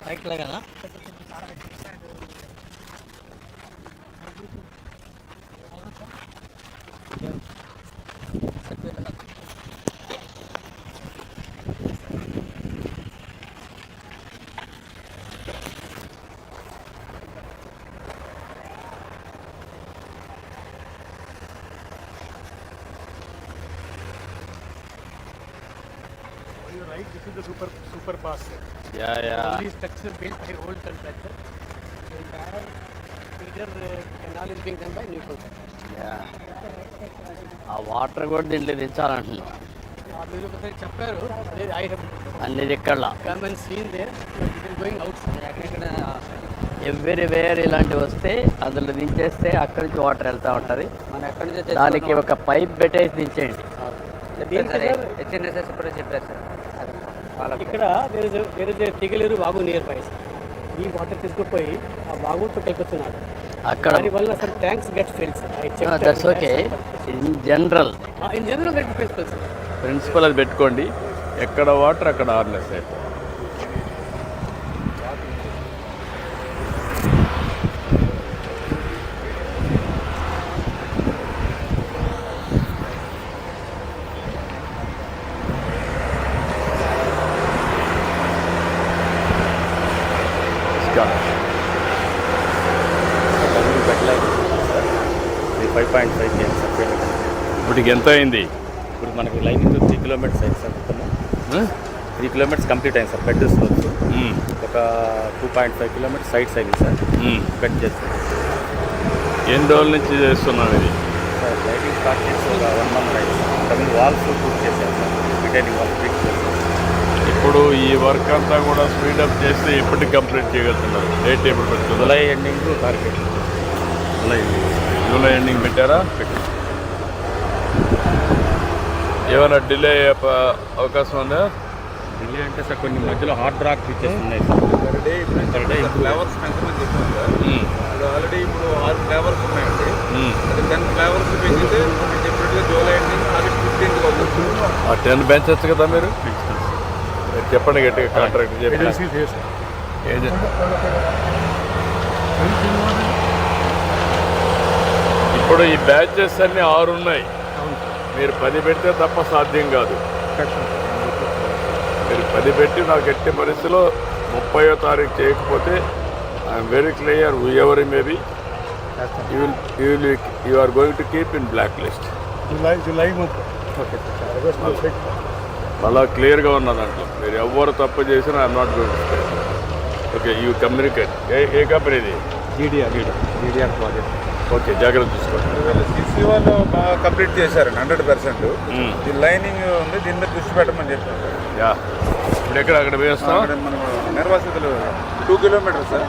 Bike లాగా Right, this is the super fast. Yeah. Only structure built by old contractor. The entire feeder canal is being done by new contractor. ఆ water కూడా దీంట్లో దించాలంటున్నాం. మీరు ఒకసారి చెప్పారు అదే I have అన్ని దిక్కల్లా come and seen there it is going out ఎక్కడ ఎవ్రీవేర్ ఇలాంటివి వస్తే అందులో దించేస్తే అక్కడి నుంచి వాటర్ వెళ్తూ ఉంటుంది. మనం ఎక్కడి నుంచి దానికి ఒక పైప్ పెట్టేసి దించేయండి. హెచ్ఎన్ఎస్ఎస్ కూడా చెప్పారు సార్. ఇక్కడ వేరే తిగలేరు వాగు నియర్ బై ఈ వాటర్ తీసుకుపోయి ఆ వాగు చుట్టెక్కుతున్నాడు. అక్కడ దానివల్ల sir tanks get fills. That's okay. In general principle అది పెట్టుకోండి. ఎక్కడ వాటర్ అక్కడ ఆర్నెస్ అయిపోయి ఇప్పటికి ఎంత అయింది? ఇప్పుడు మనకు లైనింగ్ 3 కిలోమీటర్స్ అయింది సార్. మొత్తము 3 కిలోమీటర్స్ కంప్లీట్ అయింది సార్. బెడ్ వస్తుంది. ఒక 2.5 కిలోమీటర్స్ సైడ్స్ అయింది సార్. బెడ్ చేస్తుంది. ఎన్ని రోజుల నుంచి చేస్తున్నాను ఇది? సార్ లైటింగ్ స్టార్ట్ చేసి ఒక 1 మంత్ అయింది సార్. ఇంతకుముందు వాల్స్ పూర్తి చేశారు సార్. రిటైనింగ్ వాల్స్ ఫిక్స్ చేశారు. ఇప్పుడు ఈ వర్క్ అంతా కూడా స్పీడప్ చేస్తే ఎప్పటికి కంప్లీట్ చేయగలుగుతున్నారు? డేట్ ఎప్పుడు పెడుతున్నారు? July ending target. July ending పెట్టారా? ఏమైనా డిలే అయ్యే అవకాశం ఉందా? డిలే అంటే సార్ కొన్ని మధ్యలో హార్డ్ రాక్ పిచ్చెస్ ఉన్నాయి సార్. ఫ్లేవర్స్ పెంచమని చెప్పాను సార్. అది ఆల్రెడీ ఇప్పుడు 6 ఫ్లేవర్స్ ఉన్నాయండి. అది 10 ఫ్లేవర్స్ పెంచితే చెప్పినట్టుగా జూలై ఎండింగ్ ఆగస్ట్ 15కి అవుతుంది. ఆ 10 పెంచచ్చు కదా మీరు చెప్పండి గట్టిగా. కాంట్రాక్ట్ చెప్పి ఇప్పుడు ఈ బ్యాచెస్ అన్నీ 6 ఉన్నాయి. మీరు 10 పెడితే తప్ప సాధ్యం కాదు. మీరు 10 పెట్టి నాకు ఎట్టి పరిస్థితిలో 30వ తారీఖు చేయకపోతే I'm very clear ever maybe you are going to keep in black list. July అలా క్లియర్గా ఉన్నదంట. మీరు ఎవరు తప్పు చేసినా I'm not going to. Okay, you communicate. ఏ కంపెనీ ఇది? GDR project. ఓకే, జాగ్రత్త చూసుకోండి. సీసీ వాళ్ళు బాగా కంప్లీట్ చేశారండి 100%. ఈ లైనింగ్ ఉంది, దీని మీద దృష్టి పెట్టమని చెప్పారు. యా, ఇప్పుడు ఎక్కడ అక్కడ వేస్తాం. మనం నిర్వాసితులు 2 కిలోమీటర్స్ సార్.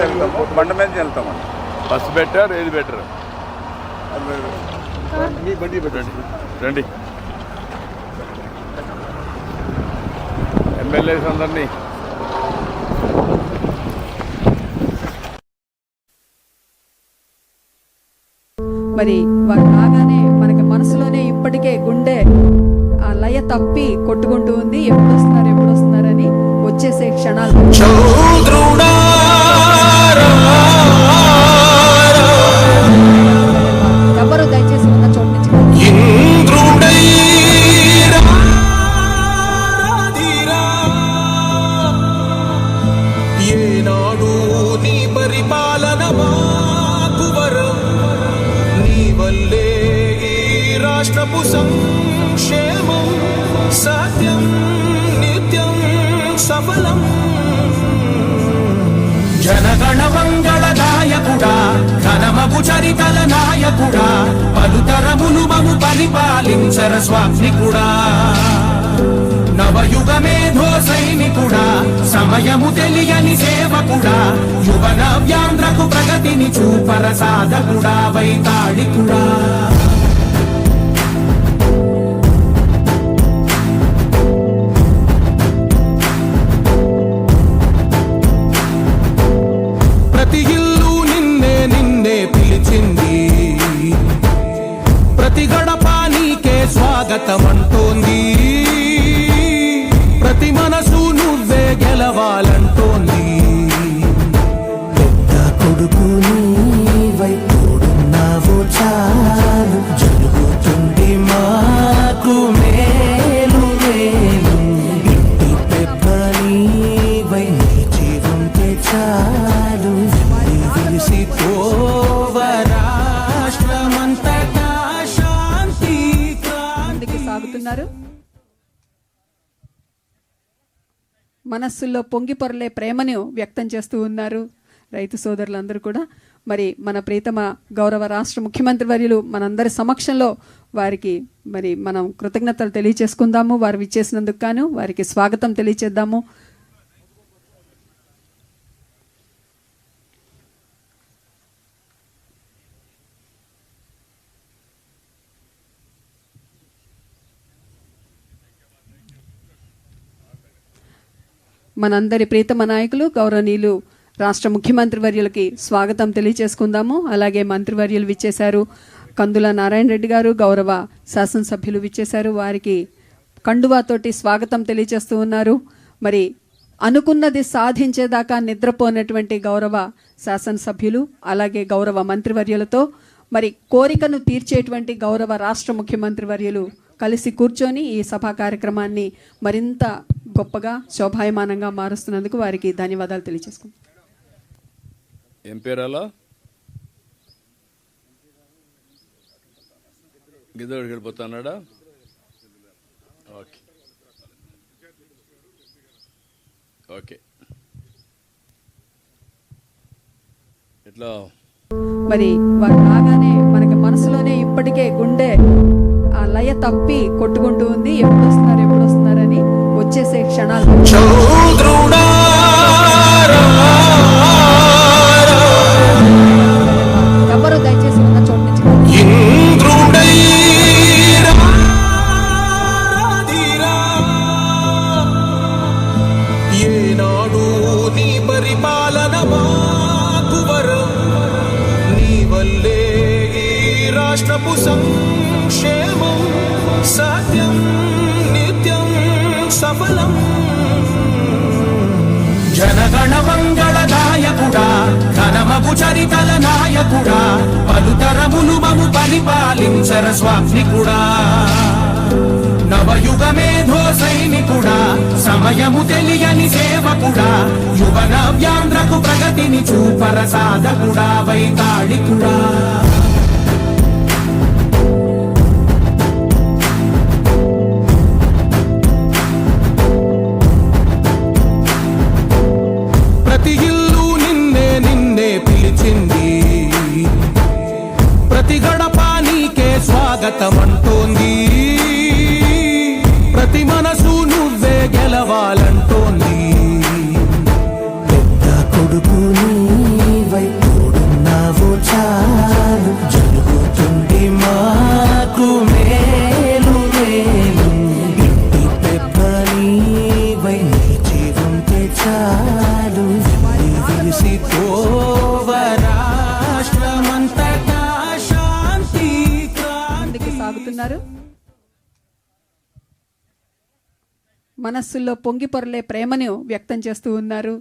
వెళ్తాము, బండ మీద వెళ్తాము. బస్సు బెటర్ ఏది బెటర్? బండి పెట్టండి. రండి ఎమ్మెల్యేస్ అందరినీ. మరి వారు రాగానే మనకి మనసులోనే ఇప్పటికే గుండె ఆ లయ తప్పి కొట్టుకుంటూ ఉంది. ఎప్పుడు వస్తున్నారని వచ్చేసే క్షణాలు. ఎవరు దయచేసి ఉన్న చోటు నుంచి రాష్ట్రపు సంక్షేమం సత్యం నిత్యం సఫలం. జనగణ మంగళ నాయకుడా, ఘనమగు చరితల నాయకుడా, పలుతరములు మము పరిపాలించర స్వామికుడా. నవయుగ మేధో సైనికుడా, సమయము తెలియని సేవకుడా, యువన వ్యాంధ్రకు ప్రగతిని చూపర సాధకుడా, వైతాళికుడా. ప్రతి ఇల్లు నిన్నే పిలిచింది, ప్రతి గడప నీకే స్వాగతం అంటోంది, ప్రతి మనసు మనస్సుల్లో పొంగి పొరలే ప్రేమను వ్యక్తం చేస్తూ ఉన్నారు రైతు సోదరులందరూ కూడా. మరి మన ప్రీతమ గౌరవ రాష్ట్ర ముఖ్యమంత్రి వర్యులు మనందరి సమక్షంలో వారికి మరి మనం కృతజ్ఞతలు తెలియచేసుకుందాము. వారు విచ్చేసినందుకు గాను వారికి స్వాగతం తెలియచేద్దాము. మనందరి ప్రీతమ నాయకులు గౌరవనీయులు రాష్ట్ర ముఖ్యమంత్రి వర్యులకి స్వాగతం తెలియచేసుకుందాము. అలాగే మంత్రివర్యులు విచ్చేశారు. కందుల నారాయణ రెడ్డి గారు గౌరవ శాసనసభ్యులు విచ్చేశారు. వారికి కండువాతోటి స్వాగతం తెలియచేస్తూ ఉన్నారు. మరి అనుకున్నది సాధించేదాకా నిద్రపోనటువంటి గౌరవ శాసనసభ్యులు అలాగే గౌరవ మంత్రివర్యులతో మరి కోరికను తీర్చేటువంటి గౌరవ రాష్ట్ర ముఖ్యమంత్రి వర్యులు కలిసి కూర్చొని ఈ సభా కార్యక్రమాన్ని మరింత గొప్పగా శోభాయమానంగా మారుస్తున్నందుకు వారికి ధన్యవాదాలు తెలియజేసుకుంటాం. ఏం పేరాలా గిద్దోడికి వెళ్ళిపోతున్నాడా? Okay okay. ఇట్లా మరి వారు రాగానే మనకి మనసులోనే ఇప్పటికే గుండె ఆ లయ తప్పి కొట్టుకుంటూ ఉంది. ఎప్పుడు వస్తున్నారని వచ్చేసే క్షణాలు. ఎవరు దయచేసి ఉన్న చోటు నుంచి ఏనాడు నీ పరిపాలన మాకు వరం, నీ వల్లే ఈ రాష్ట్రపు సంక్షేమం సత్యం నిత్యం సఫలం. జనగణ మంగళదాయకుడా ఘనమగు చరితల నాయకుడా పలుతరములు మము పరిపాలించర స్వామికుడా. నవయుగ మేధో సైనికుడా సమయము తెలియని సేవకుడా యువ నవ్యాంధ్రకు ప్రగతిని చూపర సాధకుడా వైతాళికుడా. ప్రతి ఇల్లు నిన్నే నిన్నే పిలిచింది, ప్రతి గడప నీకే స్వాగతం అంటోంది, ప్రతి మనసు నువ్వే గెలవాలంటోంది. పెద్ద కొడుకు నీవై తోడున్నావు చాలు, జరుగుతుంది మాకు మేలు మేలు. ఇంటి పెద్ద నీవై నిలిచి ఉంటే చాలు, విలిసి తోవ రాష్ట్రమంతటా శాంతి ముందుకు సాగుతున్నారు. మనస్సుల్లో పొంగి పొరలే ప్రేమను వ్యక్తం చేస్తూ ఉన్నారు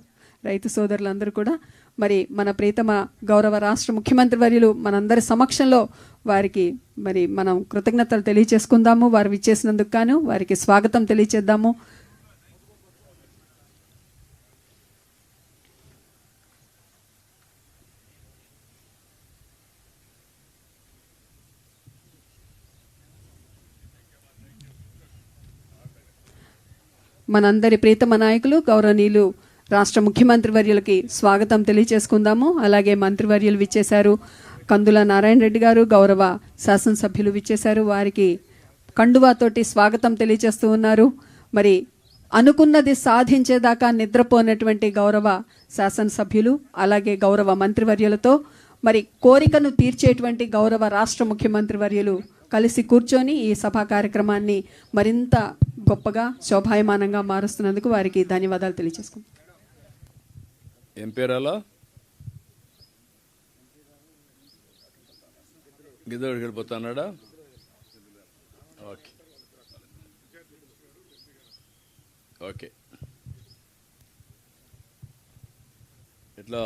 రైతు సోదరులందరూ కూడా. మరి మన ప్రీతమ గౌరవ రాష్ట్ర ముఖ్యమంత్రి వర్యులు మనందరి సమక్షంలో వారికి మరి మనం కృతజ్ఞతలు తెలియచేసుకుందాము. వారు విచ్చేసినందుకు గాను వారికి స్వాగతం తెలియచేద్దాము. మనందరి ప్రీతమ నాయకులు గౌరవనీయులు రాష్ట్ర ముఖ్యమంత్రి వర్యులకి స్వాగతం తెలియచేసుకుందాము. అలాగే మంత్రివర్యులు విచ్చేశారు. కందుల నారాయణ రెడ్డి గారు గౌరవ శాసనసభ్యులు విచ్చేశారు. వారికి కండువాతోటి స్వాగతం తెలియచేస్తూ ఉన్నారు. మరి అనుకున్నది సాధించేదాకా నిద్రపోనటువంటి గౌరవ శాసనసభ్యులు అలాగే గౌరవ మంత్రివర్యులతో మరి కోరికను తీర్చేటువంటి గౌరవ రాష్ట్ర ముఖ్యమంత్రి వర్యులు కలిసి కూర్చొని ఈ సభా కార్యక్రమాన్ని మరింత గొప్పగా శోభాయమానంగా మారుస్తున్నందుకు వారికి ధన్యవాదాలు తెలియజేసుకుంటాం. ఏం పేరాలా గిద్దోడికి వెళ్ళిపోతున్నాడా? Okay okay. ఇట్లా